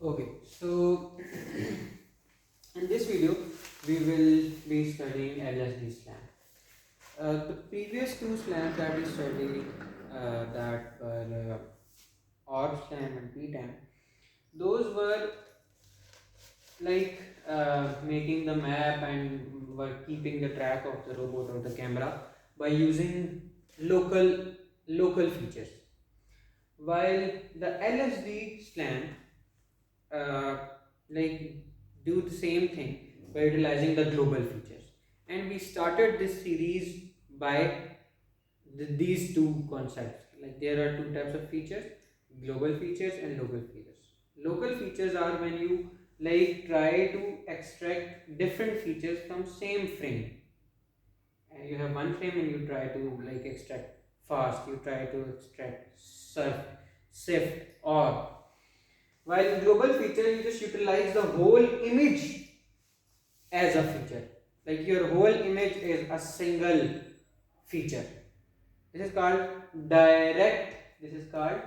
Okay, so in this video we will be studying Lsd Slam. The previous two slams that we studied, that were Orb Slam and PTAM, those were like making the map and were keeping the track of the robot or the camera by using local features. While the LSD Slam uh, like do the same thing by utilizing the global features, and we started this series by these two concepts. Like there are two types of features: global features and local features. Local features are when you like try to extract different features from same frame, and you have one frame and you try to like extract fast, you try to extract surf, shift, or while global feature, you just utilize the whole image as a feature. Like your whole image is a single feature. This is called direct. This is called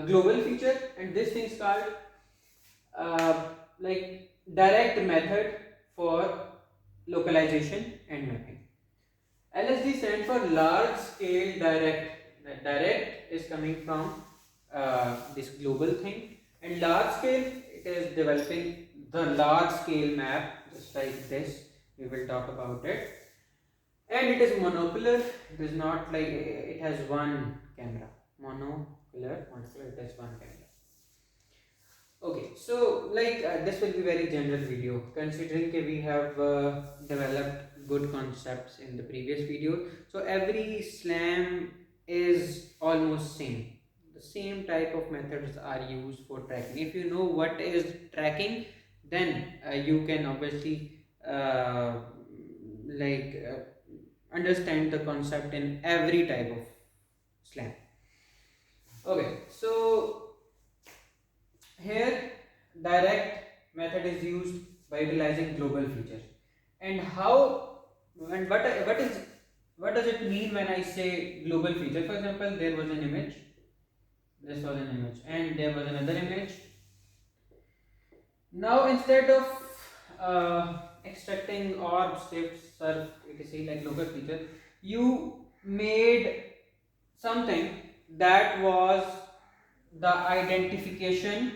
global feature, and this thing is called uh, like direct method for localization and mapping. LSD stands for large scale direct. The direct is coming from this global thing, and large scale it is developing the large scale map just like this. We will talk about it, and it is monocular. It is not like it has one camera. Monocular. It has one camera. Okay, so like this will be very general video considering that we have developed good concepts in the previous video. So every slam is almost same. The same type of methods are used for tracking. If you know what is tracking, then you can obviously like understand the concept in every type of slam. Okay, so here, direct method is used by utilizing global features. And how and what does it mean when I say global feature? For example, there was an image, this was an image, and there was another image. Now instead of extracting orbs, shifts, surf, etc. like local feature, you made something that was the identification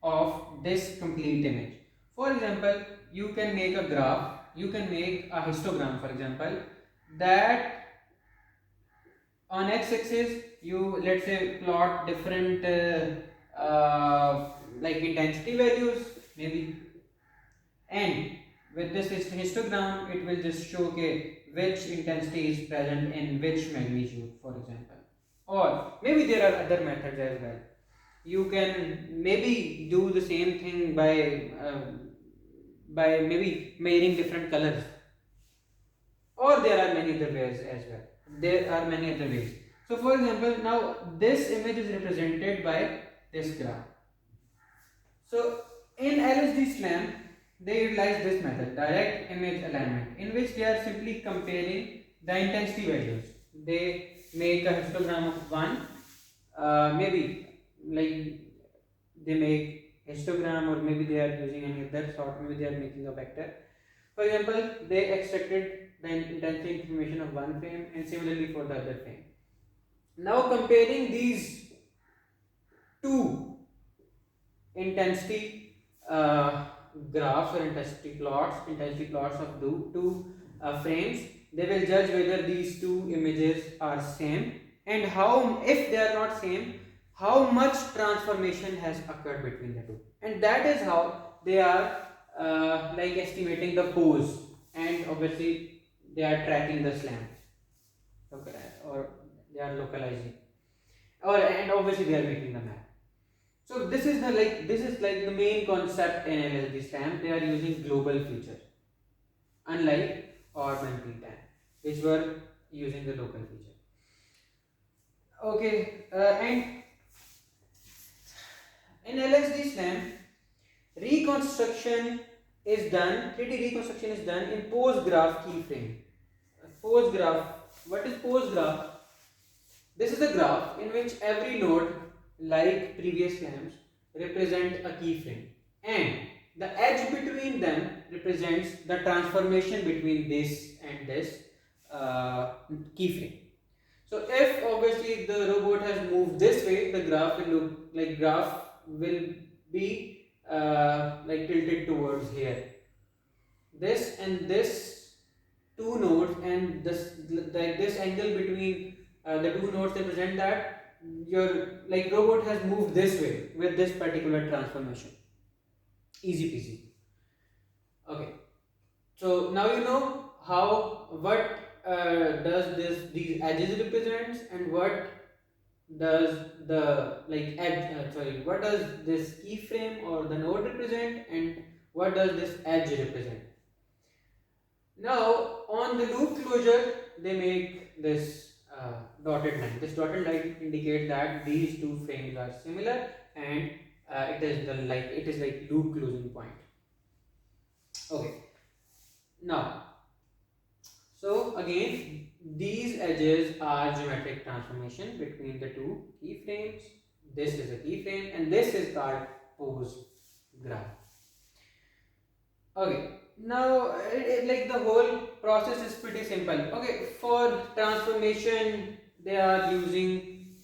of this complete image. For example, you can make a graph, you can make a histogram, for example, that on x-axis you let's say plot different like intensity values maybe, and with this histogram it will just show okay, which intensity is present in which magnitude, for example. Or maybe there are other methods as well. You can maybe do the same thing by maybe marrying different colors, or there are many other ways as well. There are many other ways. So for example, now this image is represented by this graph. So in LSD Slam they utilize this method, direct image alignment, in which they are simply comparing the intensity values. They make a histogram of one, maybe like they make histogram, or maybe they are using any other sort, maybe they are making a vector. For example, they extracted the intensity information of one frame and similarly for the other frame. Now comparing these two intensity graphs or intensity plots of two frames, they will judge whether these two images are same, and how, if they are not same, how much transformation has occurred between the two, and that is how they are like estimating the pose, and obviously they are tracking the slam, okay, or they are localizing, or and obviously they are making the map. So this is like the main concept in LSD Slam. They are using global features, unlike Orb and PTAN, which were using the local feature. Okay, and in LSD Slam, reconstruction is done. 3D reconstruction is done in pose graph keyframe. Pose graph. What is pose graph? This is a graph in which every node, like previous slams, represent a keyframe, and the edge between them represents the transformation between this and this keyframe. So if obviously the robot has moved this way, the graph will look like graph will be like tilted towards here. This and this two nodes and this angle between the two nodes represent that your like robot has moved this way with this particular transformation. Easy peasy. Okay. So now you know how what does these edges represents and what does the like edge sorry what does this keyframe or the node represent and what does this edge represent. Now on the loop closure they make this dotted line. This dotted line indicates that these two frames are similar and it is like loop closing point. Okay. Now so again, these edges are geometric transformation between the two keyframes. This is a keyframe and this is called pose graph. Okay, now like the whole process is pretty simple. Okay, for transformation they are using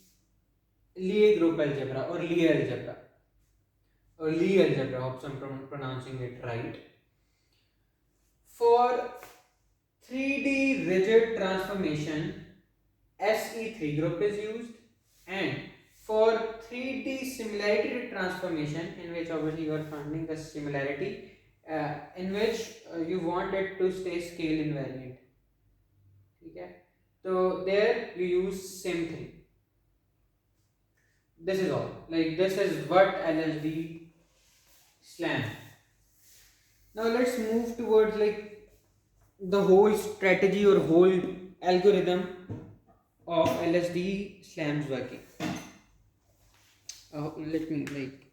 Lie group algebra or Lie algebra or Lie algebra. Hope I'm pronouncing it right. For 3D rigid transformation, SE3 group is used, and for 3D similarity transformation, in which obviously you are finding the similarity, in which you want it to stay scale invariant. Okay? So there you use same thing. This is all. Like this is what Lsd Slam. Now let's move towards like the whole strategy or whole algorithm of Lsd Slam's working. Let me like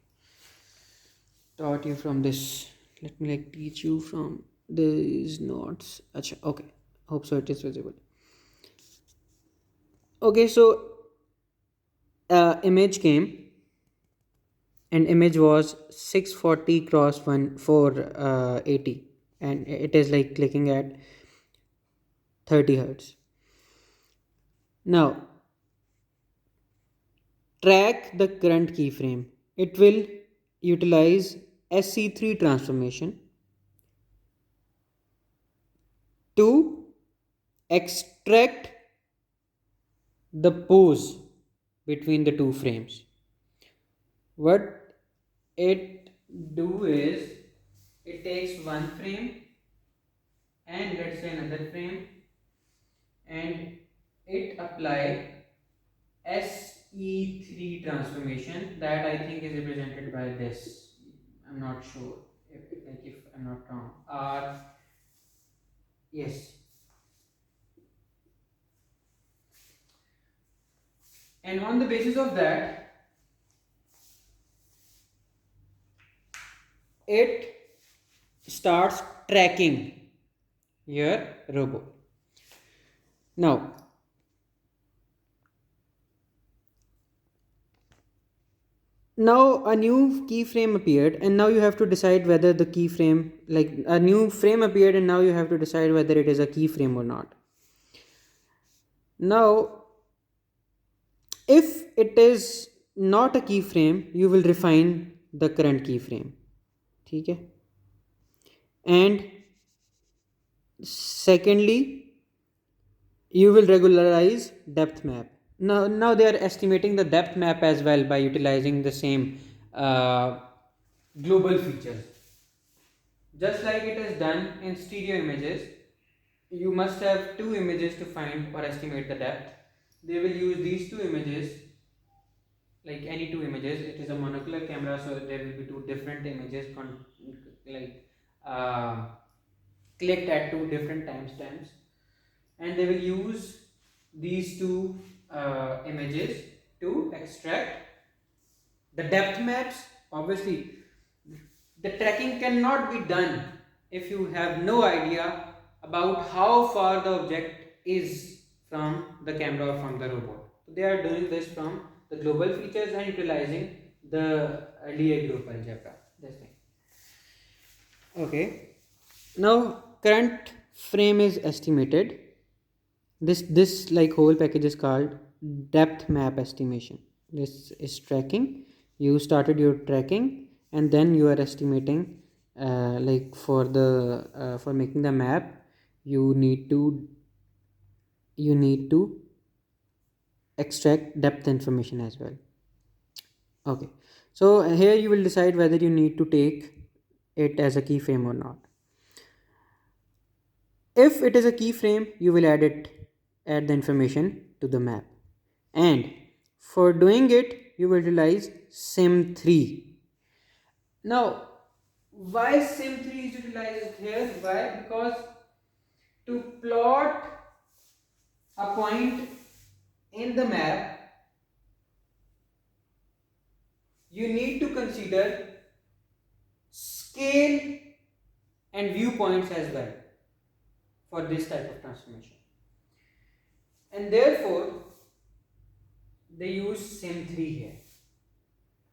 taught you from this. Let me like teach you from these notes. Achha, okay. Hope so it is visible. Okay, so image came and image was 640 cross 1480 and it is like clicking at 30 hertz. Now track the current keyframe. It will utilize SC3 transformation to extract the pose between the two frames. What it do is it takes one frame and let's say another frame and it apply SE3 transformation that I think is represented by this. I'm not sure if I'm not wrong. Yes. And on the basis of that, it starts tracking your robot. Now, a new keyframe appeared and now you have to decide whether the keyframe, like a new frame appeared and now you have to decide whether it is a keyframe or not. Now, if it is not a keyframe, you will refine the current keyframe. Okay? And secondly, you will regularize depth map. Now they are estimating the depth map as well by utilizing the same global features. Just like it is done in stereo images, you must have two images to find or estimate the depth. They will use these two images, like any two images. It is a monocular camera, so there will be two different images clicked at two different timestamps, and they will use these two images to extract the depth maps. Obviously, the tracking cannot be done if you have no idea about how far the object is from the camera or from the robot. So they are doing this from the global features and utilizing the Lie group algebra. This thing. Okay. Now current frame is estimated. This like whole package is called depth map estimation. This is tracking. You started your tracking and then you are estimating, like for making the map you need to extract depth information as well. Okay, so here you will decide whether you need to take it as a keyframe or not. If it is a keyframe, you will add the information to the map, and for doing it you will utilize sim3. Now why sim3 is utilized here? Why? Because to plot a point in the map you need to consider scale and viewpoints as well for this type of transformation, and therefore they use sim3 here.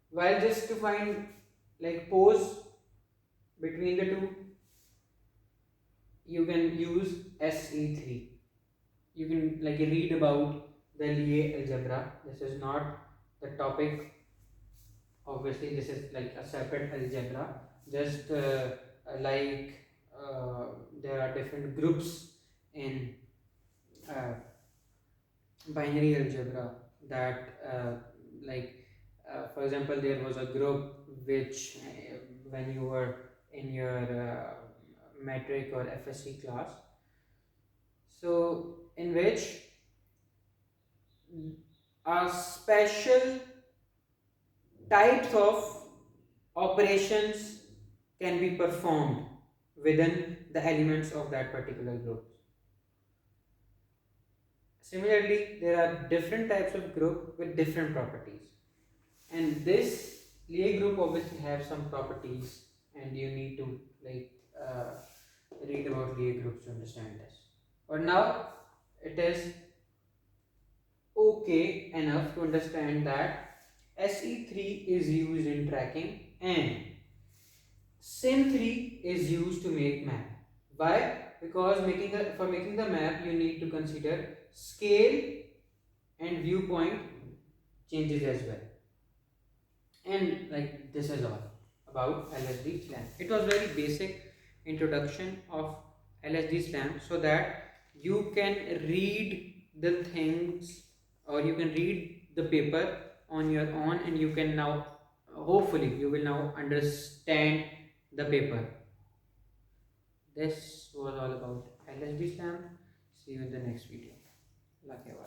While just to find like pose between the two, you can use SE3. You can like read about the Lie algebra. This is not the topic. Obviously, this is like a separate algebra. Just like there are different groups in uh, binary algebra that like for example there was a group which when you were in your metric or FSC class, so in which a special types of operations can be performed within the elements of that particular group. Similarly, there are different types of group with different properties, and this Lie group obviously have some properties, and you need to like read about Lie groups to understand this. But now it is okay enough to understand that SE3 is used in tracking and Sim3 is used to make map. Why? Because for making the map you need to consider scale and viewpoint changes as well. And like this is all about Lsd Slam. It was very basic introduction of Lsd Slam so that you can read the things or you can read the paper on your own, and you can now hopefully you will now understand the paper. This was all about Lsd Slam. See you in the next video. Love you all.